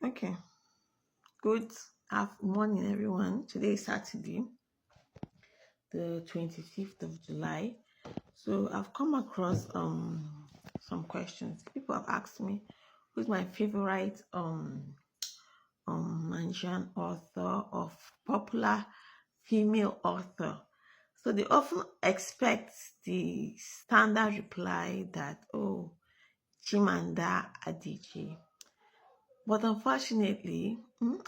Okay, good morning, everyone. Today is Saturday, the 25th of July. So I've come across some questions. People have asked me who's my favorite Nigerian author of popular female author. So they often expect the standard reply that Chimamanda Adichie. But unfortunately,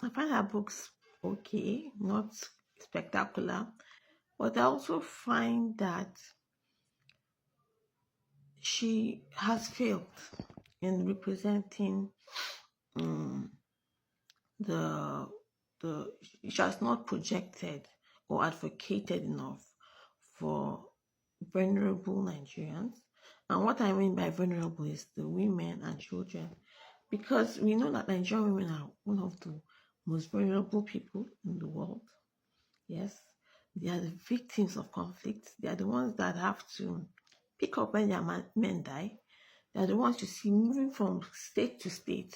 I find her books okay, not spectacular. But I also find that she has failed in representing um, the she has not projected or advocated enough for vulnerable Nigerians. And what I mean by vulnerable is the women and children, because we know that Nigerian women are one of the most vulnerable people in the world. Yes, they are the victims of conflict. They are the ones that have to pick up when their men die. They are the ones you see moving from state to state,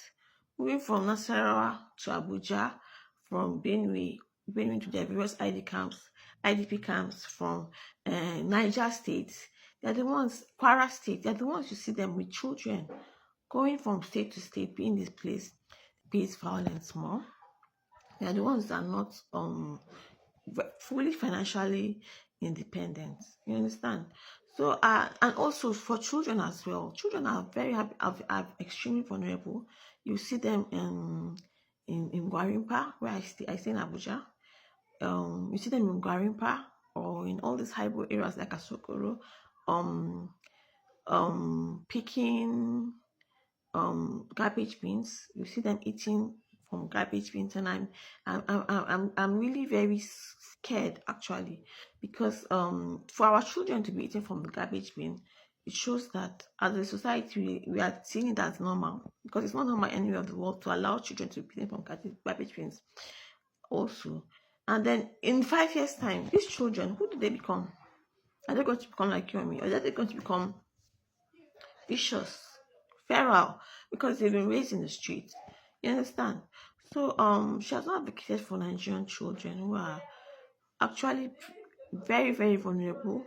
moving from Nasarawa to Abuja, from Benue to their various IDP camps, from Niger State. They are the ones, Kwara State, they are the ones you see them with children going from state to state, being displaced, pays violence more. They are the ones that are not fully financially independent. You understand? So, and also for children as well. Children are very happy, are extremely vulnerable. You see them in Gwarimpa, where I stay in Abuja. You see them in Gwarimpa or in all these hybrid areas like Asokoro, picking garbage bins. You see them eating from garbage bins, and I'm really very scared actually, because for our children to be eating from the garbage bin, it shows that as a society we are seeing it as normal, because it's not normal anywhere of the world to allow children to be eating from garbage bins also. And then in 5 years time, these children, who do they become? Are they going to become like you and me, or are they going to become vicious, feral, because they've been raised in the streets? You understand? So she has not advocated for Nigerian children who are actually very, very vulnerable.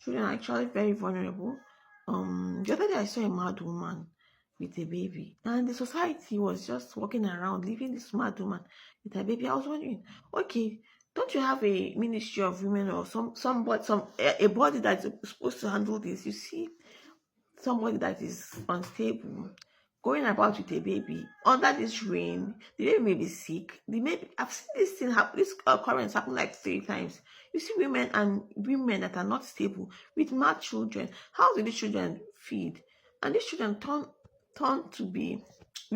Children are actually very vulnerable. The other day I saw a mad woman with a baby, and the society was just walking around, leaving this mad woman with a baby. I was wondering, okay, don't you have a ministry of women or a body that's supposed to handle this? You see somebody that is unstable going about with a baby under this rain. The baby may be sick. I've seen this thing happen, this occurrence happen like 3 times. You see women that are not stable with mad children. How do these children feed? And these children will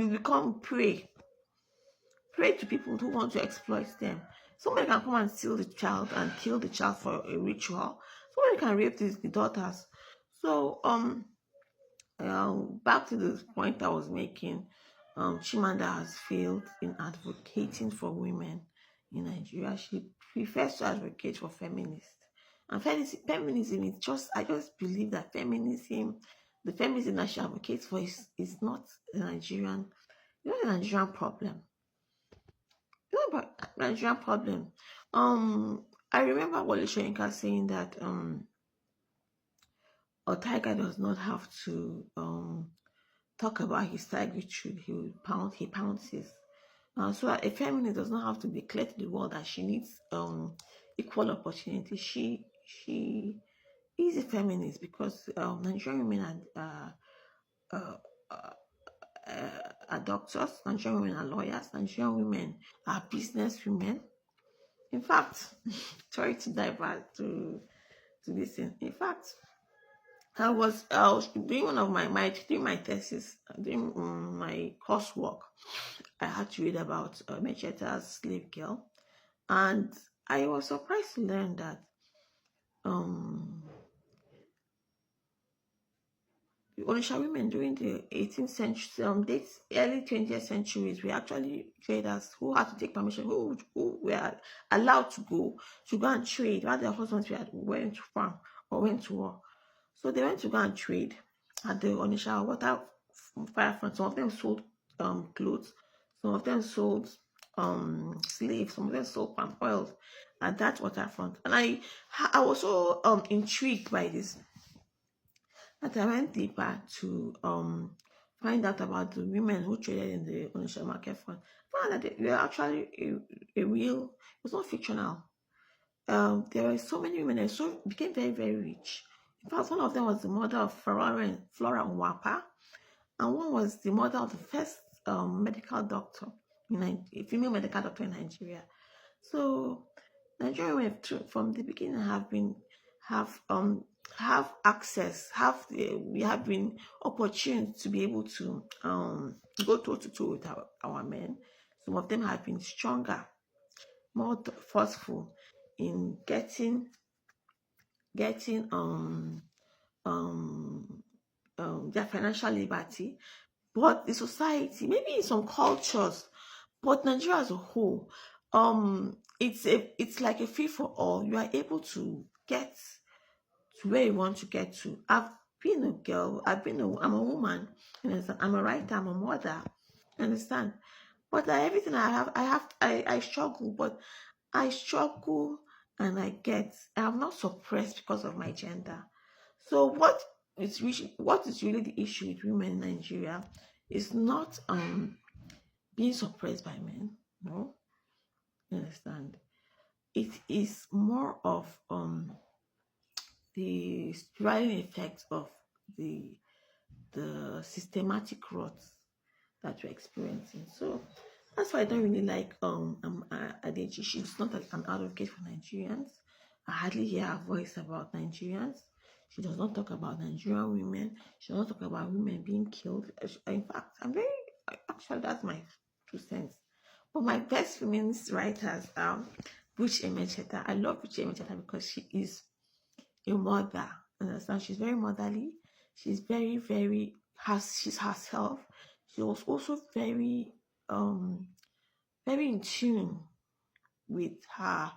become prey to people who want to exploit them. Somebody can come and steal the child and kill the child for a ritual. Somebody can rape the daughters. So back to the point I was making, Chimanda has failed in advocating for women in Nigeria. She prefers to advocate for feminists. And feminism is I just believe that the feminism that she advocates for is not the Nigerian, not the Nigerian problem. It's not about Nigerian problem. I remember Wole Soyinka saying that a tiger does not have to talk about his tigritude. He pounces. So a feminist does not have to declare to the world that she needs equal opportunity. She is a feminist because Nigerian women are doctors, Nigerian women are lawyers, Nigerian women are business women. In fact, sorry to divert to this thing. In fact, I was doing one of doing my thesis, doing my coursework. I had to read about Emecheta's Slave Girl, and I was surprised to learn that the Onisha women during the 18th century, early 20th centuries, were actually traders who had to take permission, who were allowed to go and trade while their husbands went to farm or went to war. So they went to go and trade at the Onisha fire front. Some of them sold clothes, some of them sold slaves, some of them sold palm oil at that waterfront. And I was so intrigued by this that I went deeper to find out about the women who traded in the Onitsha market front. Found out that they were actually a real, it was not fictional. There were so many women that so became very, very rich. In fact, one of them was the mother of Flora Nwapa, and one was the mother of the first medical doctor, a female medical doctor in Nigeria. So Nigerian women from the beginning have access, we have been opportune to be able to go toe to toe with our men. Some of them have been stronger, more forceful in getting their financial liberty. But the society, maybe in some cultures, but Nigeria as a whole, it's like a free for all. You are able to get to where you want to get to. I've been a girl, I'm a woman, you understand? I'm a writer, I'm a mother, you understand? But everything I struggle, but I struggle and I'm not suppressed because of my gender. So what is really the issue with women in Nigeria is not being suppressed by men, no, you understand? It is more of the spiraling effects of the systematic rot that we're experiencing. So that's why I don't really like Adichie. She's not an advocate for Nigerians. I hardly hear her voice about Nigerians. She does not talk about Nigerian women. She does not talk about women being killed. In fact, actually, that's my 2 cents. But my best feminist writers are Buchi Emecheta. I love Buchi Emecheta because she is a mother. Understand? She's very motherly. She's very, very she's herself. She was also very very in tune with her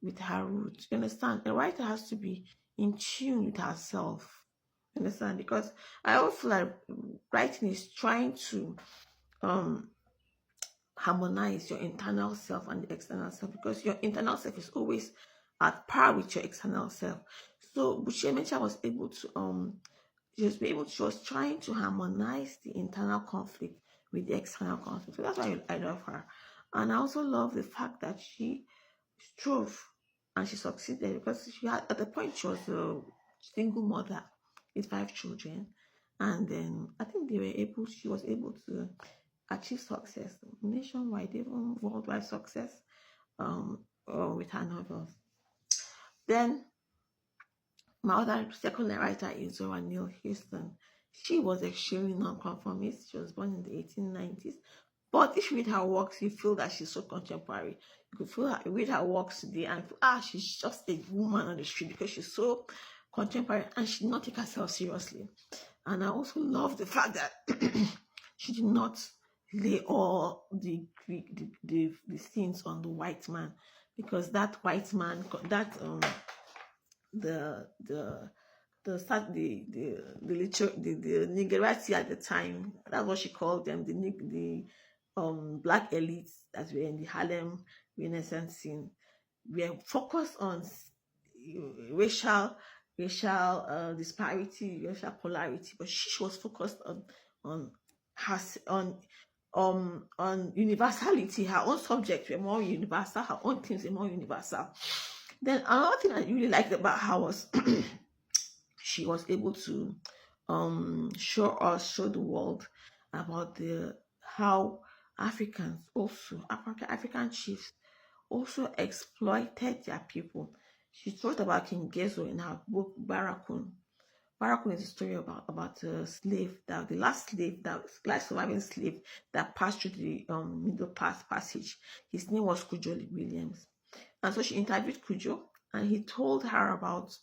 roots. You understand? A writer has to be in tune with herself. You understand? Because I always feel like writing is trying to harmonize your internal self and the external self, because your internal self is always at par with your external self. So Buchi Emecheta was able to she was trying to harmonize the internal conflict with the external conflict. So that's why I love her. And I also love the fact that she strove and she succeeded, because she had, at the point, she was a single mother with 5 children. And then I think she was able to achieve success nationwide, even worldwide success with her novels. Then my other second writer is Zora Neale Hurston. She was extremely nonconformist. She was born in the 1890s. But if you read her works, you feel that she's so contemporary. You could read her works today and feel, she's just a woman on the street, because she's so contemporary and she did not take herself seriously. And I also love the fact that she did not lay all the sins on the white man, because that white man, the Nigerati at the time, that's what she called them, the black elites that were in the Harlem Renaissance scene, were focused on racial disparity, racial polarity, but she was focused on universality. Her own subjects were more universal, her own themes were more universal. Then another thing I really liked about her was she was able to show the world about how African chiefs also exploited their people. She wrote about King Gezo in her book Barakun. Barakun is a story about a slave, the last surviving slave that passed through the Middle Passage. His name was Kujo Williams. And so she interviewed Kujo, and he told her about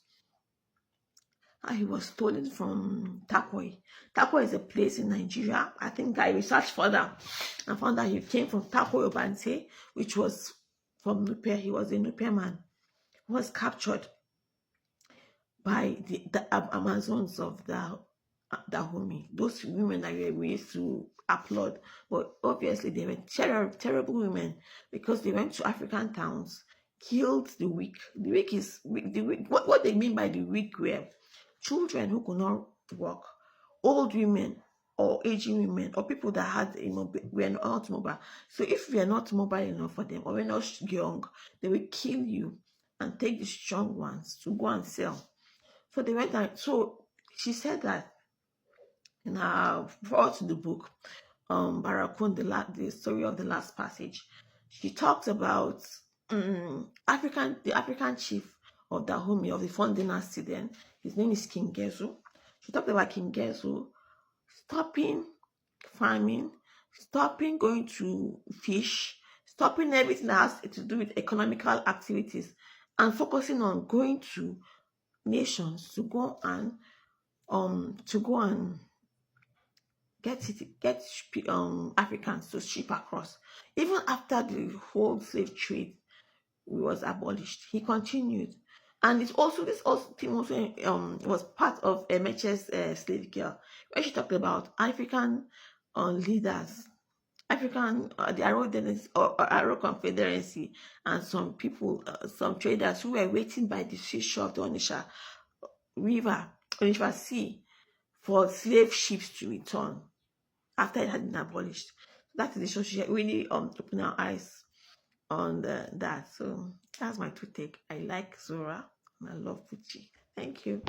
how he was stolen from Tapoi. Tapoi is a place in Nigeria. I think I researched further and found that he came from Tapoi Obante, which was from Nupe. He was a Nupe man who was captured by the Amazons of the Dahomey, those women that we used to applaud, but obviously they were terrible women because they went to African towns, killed the weak. The weak is the weak. What they mean by the weak were children who could not walk, old women or aging women, or people that had were not mobile. So if we are not mobile enough for them, or we're not young, they will kill you and take the strong ones to go and sell. So they went and so she said that in her brought to the book, Barakun, the story of the last passage, she talks about the African chief of Dahomey, of the Fon dynasty then. His name is King Gezu. She talked about King Gezu stopping farming, stopping going to fish, stopping everything that has to do with economical activities, and focusing on going to nations to go and get Africans to ship across. Even after the whole slave trade was abolished, he continued. And it's also this also thing also was part of Emeche's slave girl, where she talked about African leaders, African the Arrow Confederacy, and some people, some traders who were waiting by the seashore of the Onitsha Sea, for slave ships to return after it had been abolished. That is the show. She really opened our eyes on that. So that's my two take. I like Zora and I love Buchi. Thank you.